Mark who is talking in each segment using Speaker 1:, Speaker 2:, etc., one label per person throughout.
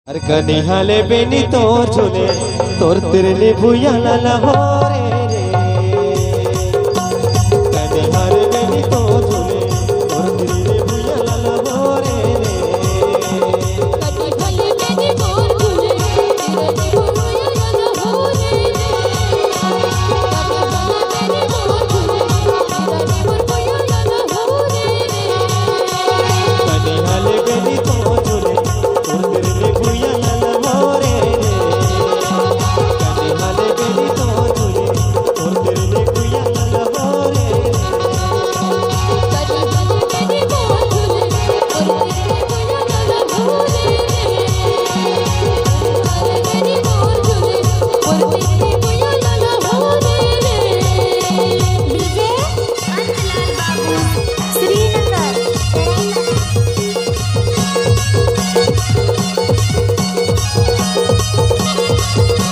Speaker 1: अरे कनिहाले बेनी तोर झूले तोर तिरली भुया लाला हो रे कनिहाले बेनी तोर झूले तोर तिरली भुया लाला हो रे
Speaker 2: कनिहाले बेनी तोर झूले तिरली भुया लाला हो रे
Speaker 1: कनिहाले बेनी तोर झूले तोर तिरली भुया लाला हो रे कनिहाले बेनी तोर झूले तोर तिरली भुया लाला हो रे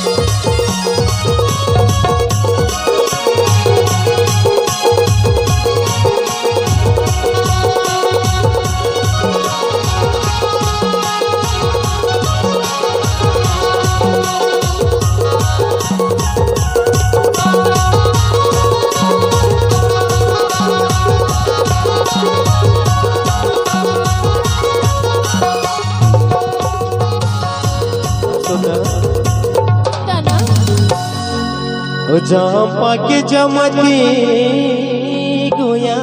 Speaker 1: जहाँ के जमती गुया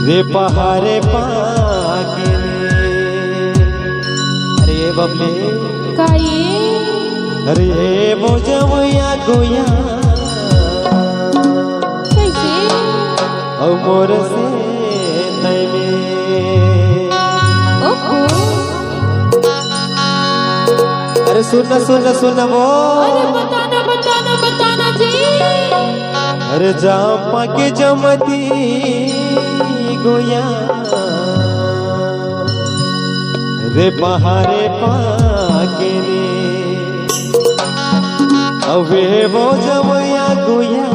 Speaker 1: रे पहाड़े पाके अरे बबले अरे वो जमया गुया और मोर से तैमे अरे सुन वो
Speaker 2: अरे बताना जी
Speaker 1: अरे जापा के जमती गोया रे पहाड़े पाके ने अवे वो जमया गोया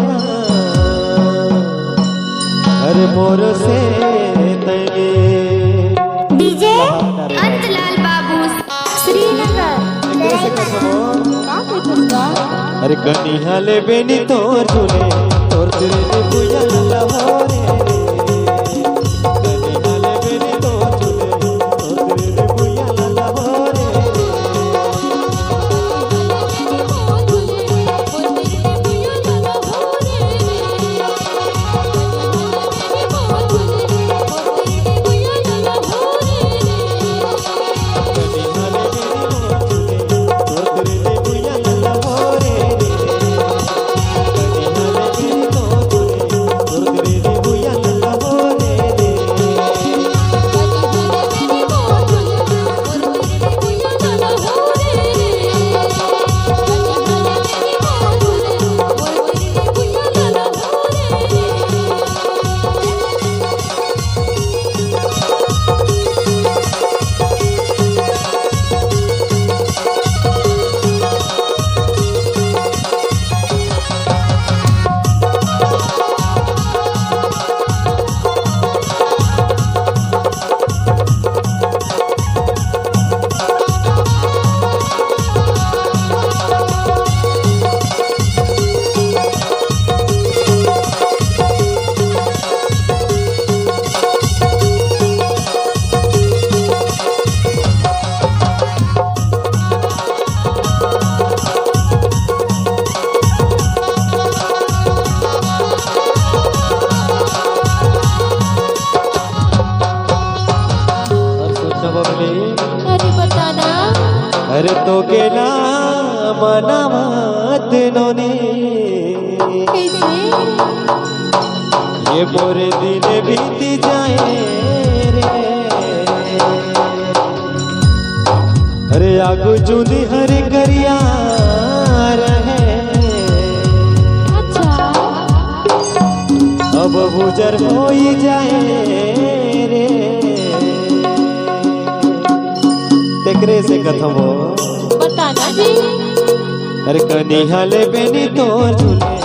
Speaker 1: अरे मोर से तैने
Speaker 3: डीजे अंतलाल बाबू श्रीनगर।
Speaker 1: अरे कनिहाले बेनी तोर झूले तोर तिरली भुया लाला हो रे कनिहाले बेनी तोर झूले तोर तिरली भुया लाला हो रे
Speaker 2: अरे बताना
Speaker 1: अरे तो गेला मनावत नोने ये मोरे दिन बीत जाए रे अरे आगू जुदी हर करिया रहे
Speaker 2: अच्छा
Speaker 1: अब गुजर हो ही जाए रे तेकरे से कथम हो
Speaker 2: बताना जी
Speaker 1: अरे कनिहाले बेनी तोर झूले